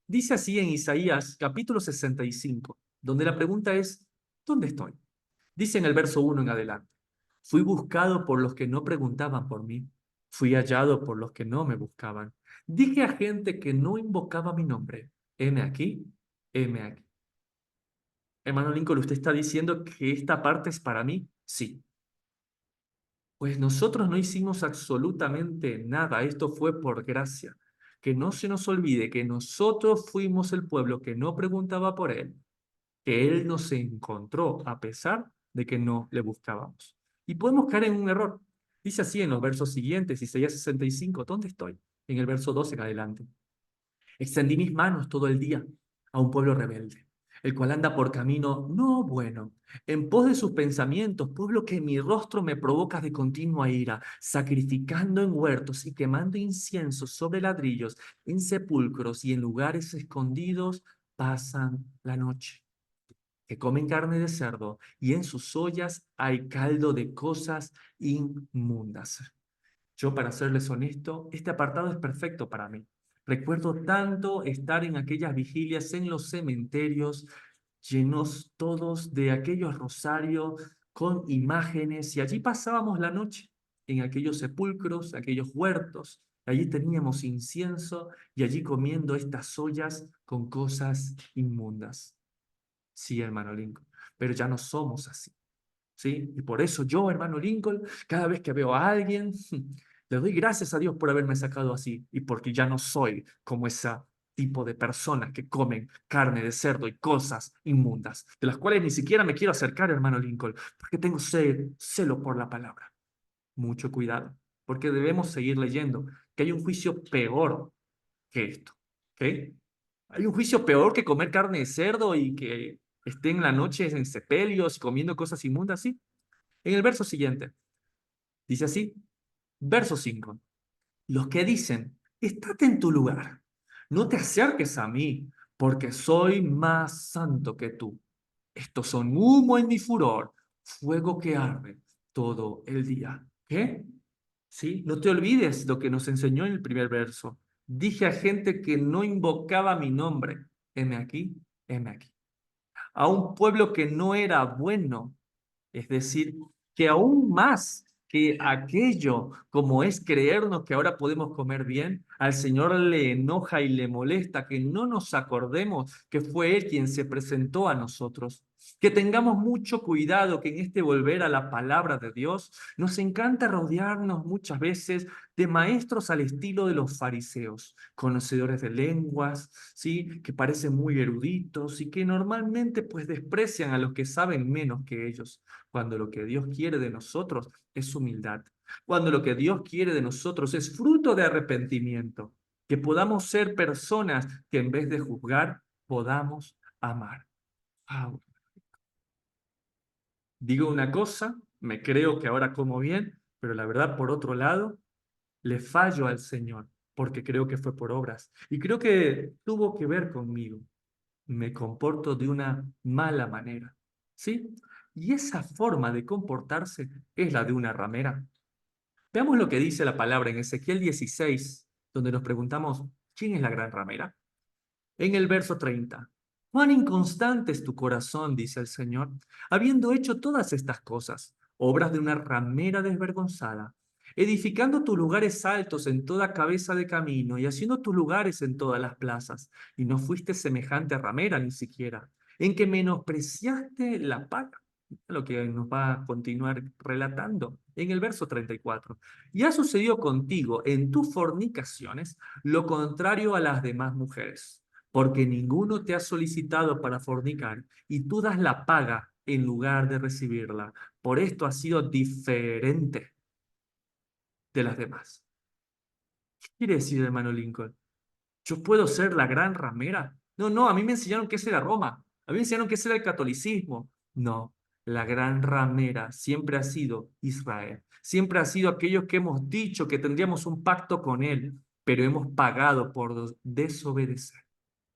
Dice así en Isaías capítulo 65, donde la pregunta es, ¿dónde estoy? Dice en el verso 1 en adelante, fui buscado por los que no preguntaban por mí, fui hallado por los que no me buscaban. Dije a gente que no invocaba mi nombre, heme aquí, heme aquí. Hermano Lincoln, ¿usted está diciendo que esta parte es para mí? Sí. Pues nosotros no hicimos absolutamente nada, esto fue por gracia. Que no se nos olvide que nosotros fuimos el pueblo que no preguntaba por él, que él nos encontró a pesar de que no le buscábamos. Y podemos caer en un error. Dice así en los versos siguientes, Isaías 65, ¿dónde estoy? En el verso 12 en adelante. Extendí mis manos todo el día a un pueblo rebelde, el cual anda por camino no bueno, en pos de sus pensamientos, pueblo que mi rostro me provoca de continua ira, sacrificando en huertos y quemando incienso sobre ladrillos, en sepulcros y en lugares escondidos, pasan la noche. Que comen carne de cerdo y en sus ollas hay caldo de cosas inmundas. Yo, para serles honesto, este apartado es perfecto para mí. Recuerdo tanto estar en aquellas vigilias en los cementerios, llenos todos de aquellos rosarios con imágenes, y allí pasábamos la noche, en aquellos sepulcros, aquellos huertos. Allí teníamos incienso y allí comiendo estas ollas con cosas inmundas. Sí, hermano Lincoln, pero ya no somos así. ¿Sí? Y por eso yo, hermano Lincoln, cada vez que veo a alguien, le doy gracias a Dios por haberme sacado así y porque ya no soy como ese tipo de personas que comen carne de cerdo y cosas inmundas, de las cuales ni siquiera me quiero acercar, hermano Lincoln, porque tengo celo por la palabra. Mucho cuidado, porque debemos seguir leyendo que hay un juicio peor que esto. ¿Ok? Hay un juicio peor que comer carne de cerdo y que estén en la noche en sepelios comiendo cosas inmundas, ¿sí? En el verso siguiente, dice así, verso 5. Los que dicen, estate en tu lugar, no te acerques a mí, porque soy más santo que tú. Estos son humo en mi furor, fuego que arde todo el día. ¿Qué? ¿Sí? No te olvides lo que nos enseñó en el primer verso. Dije a gente que no invocaba mi nombre, heme aquí, heme aquí. A un pueblo que no era bueno, es decir, que aún más que aquello, como es creernos que ahora podemos comer bien, al Señor le enoja y le molesta que no nos acordemos que fue Él quien se presentó a nosotros. Que tengamos mucho cuidado que en este volver a la palabra de Dios nos encanta rodearnos muchas veces de maestros al estilo de los fariseos, conocedores de lenguas, ¿sí? Que parecen muy eruditos y que normalmente pues desprecian a los que saben menos que ellos, cuando lo que Dios quiere de nosotros es humildad, cuando lo que Dios quiere de nosotros es fruto de arrepentimiento, que podamos ser personas que en vez de juzgar, podamos amar. Wow. Digo una cosa, me creo que ahora como bien, pero la verdad, por otro lado, le fallo al Señor, porque creo que fue por obras. Y creo que tuvo que ver conmigo. Me comporto de una mala manera, ¿sí? Y esa forma de comportarse es la de una ramera. Veamos lo que dice la palabra en Ezequiel 16, donde nos preguntamos, ¿quién es la gran ramera? En el verso 30, cuán inconstante es tu corazón, dice el Señor, habiendo hecho todas estas cosas, obras de una ramera desvergonzada, edificando tus lugares altos en toda cabeza de camino y haciendo tus lugares en todas las plazas, y no fuiste semejante a ramera ni siquiera, en que menospreciaste la paga. Lo que nos va a continuar relatando en el verso 34. Y ha sucedido contigo en tus fornicaciones lo contrario a las demás mujeres, porque ninguno te ha solicitado para fornicar y tú das la paga en lugar de recibirla. Por esto has sido diferente de las demás. ¿Qué quiere decir, hermano Lincoln? ¿Yo puedo ser la gran ramera? No, no, a mí me enseñaron que ese era Roma. A mí me enseñaron que ese era el catolicismo. No, la gran ramera siempre ha sido Israel. Siempre ha sido aquellos que hemos dicho que tendríamos un pacto con él, pero hemos pagado por desobedecer.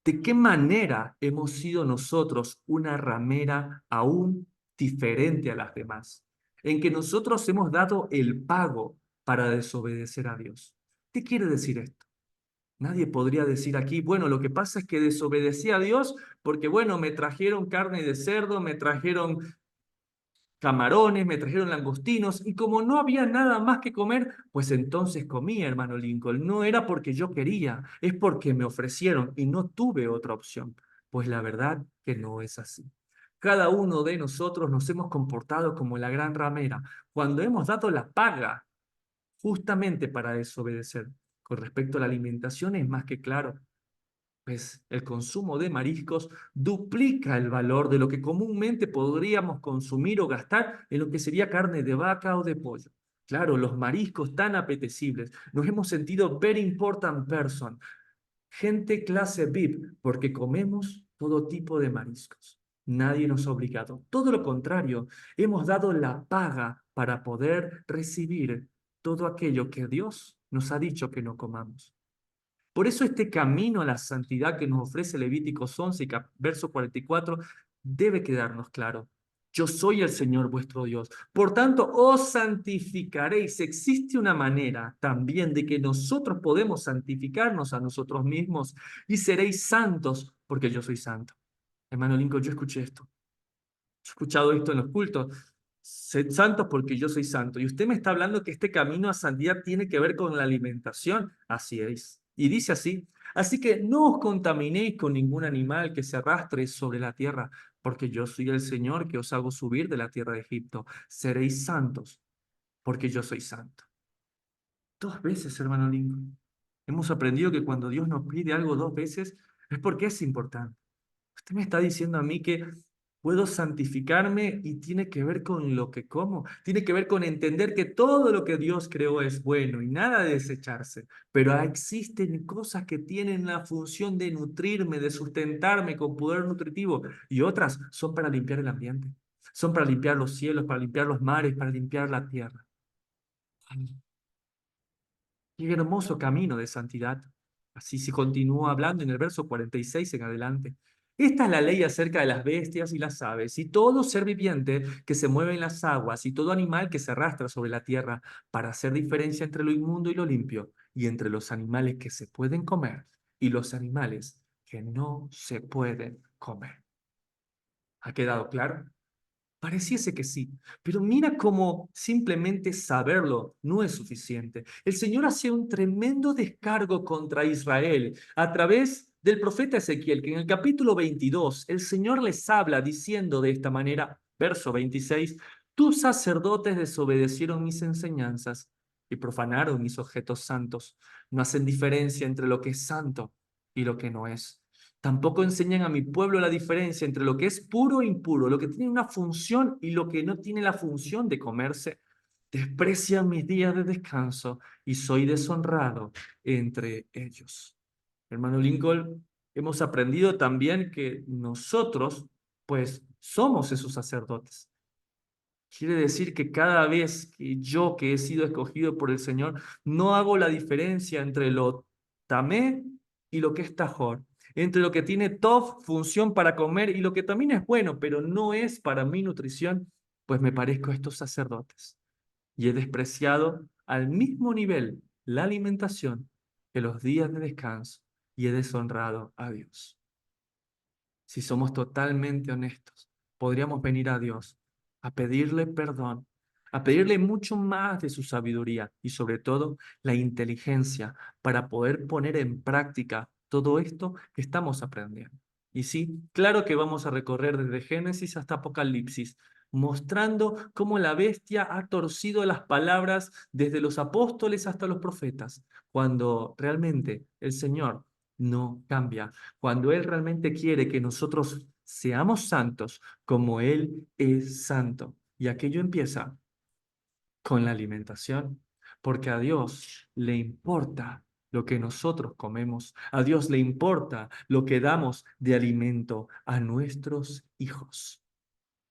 ¿De qué manera hemos sido nosotros una ramera aún diferente a las demás? En que nosotros hemos dado el pago para desobedecer a Dios. ¿Qué quiere decir esto? Nadie podría decir aquí, bueno, lo que pasa es que desobedecí a Dios porque, bueno, me trajeron carne de cerdo, me trajeron camarones, me trajeron langostinos, y como no había nada más que comer, pues entonces comí, hermano Lincoln. No era porque yo quería, es porque me ofrecieron y no tuve otra opción. Pues la verdad que no es así. Cada uno de nosotros nos hemos comportado como la gran ramera cuando hemos dado la paga justamente para desobedecer. Con respecto a la alimentación es más que claro, pues el consumo de mariscos duplica el valor de lo que comúnmente podríamos consumir o gastar en lo que sería carne de vaca o de pollo. Claro, los mariscos tan apetecibles. Nos hemos sentido very important person, gente clase VIP, porque comemos todo tipo de mariscos. Nadie nos ha obligado. Todo lo contrario, hemos dado la paga para poder recibir todo aquello que Dios nos ha dicho que no comamos. Por eso este camino a la santidad que nos ofrece Levíticos 11, verso 44, debe quedarnos claro. Yo soy el Señor vuestro Dios. Por tanto, os santificaréis. Existe una manera también de que nosotros podemos santificarnos a nosotros mismos y seréis santos porque yo soy santo. Hermano Lincoln, yo escuché esto. He escuchado esto en los cultos. Sed santos porque yo soy santo. Y usted me está hablando que este camino a santidad tiene que ver con la alimentación. Así es. Y dice así. Así que no os contaminéis con ningún animal que se arrastre sobre la tierra, porque yo soy el Señor que os hago subir de la tierra de Egipto. Seréis santos, porque yo soy santo. Dos veces, hermano Lincoln. Hemos aprendido que cuando Dios nos pide algo dos veces es porque es importante. Usted me está diciendo a mí que puedo santificarme y tiene que ver con lo que como, tiene que ver con entender que todo lo que Dios creó es bueno y nada de desecharse, pero existen cosas que tienen la función de nutrirme, de sustentarme con poder nutritivo y otras son para limpiar el ambiente, son para limpiar los cielos, para limpiar los mares, para limpiar la tierra. Qué hermoso camino de santidad. Así se continúa hablando en el verso 46 en adelante. Esta es la ley acerca de las bestias y las aves, y todo ser viviente que se mueve en las aguas, y todo animal que se arrastra sobre la tierra, para hacer diferencia entre lo inmundo y lo limpio, y entre los animales que se pueden comer y los animales que no se pueden comer. ¿Ha quedado claro? Pareciese que sí, pero mira cómo simplemente saberlo no es suficiente. El Señor hace un tremendo descargo contra Israel a través del profeta Ezequiel, que en el capítulo 22 el Señor les habla diciendo de esta manera, verso 26, tus sacerdotes desobedecieron mis enseñanzas y profanaron mis objetos santos. No hacen diferencia entre lo que es santo y lo que no es. Tampoco enseñan a mi pueblo la diferencia entre lo que es puro e impuro, lo que tiene una función y lo que no tiene la función de comerse. Desprecian mis días de descanso y soy deshonrado entre ellos. Hermano Lincoln, hemos aprendido también que nosotros, pues, somos esos sacerdotes. Quiere decir que cada vez que yo, que he sido escogido por el Señor, no hago la diferencia entre lo tamé y lo que es tajor, entre lo que tiene tov, función para comer, y lo que también es bueno, pero no es para mi nutrición, pues me parezco a estos sacerdotes. Y he despreciado al mismo nivel la alimentación que los días de descanso, y he deshonrado a Dios. Si somos totalmente honestos, podríamos venir a Dios a pedirle perdón, a pedirle mucho más de su sabiduría y sobre todo la inteligencia para poder poner en práctica todo esto que estamos aprendiendo. Y sí, claro que vamos a recorrer desde Génesis hasta Apocalipsis, mostrando cómo la bestia ha torcido las palabras desde los apóstoles hasta los profetas, cuando realmente el Señor no cambia, cuando Él realmente quiere que nosotros seamos santos como Él es santo. Y aquello empieza con la alimentación, porque a Dios le importa lo que nosotros comemos, a Dios le importa lo que damos de alimento a nuestros hijos.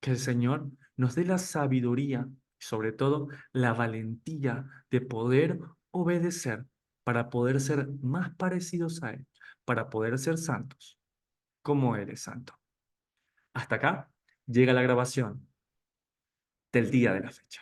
Que el Señor nos dé la sabiduría y sobre todo la valentía de poder obedecer para poder ser más parecidos a Él, para poder ser santos como Él es santo. Hasta acá llega la grabación del día de la fecha.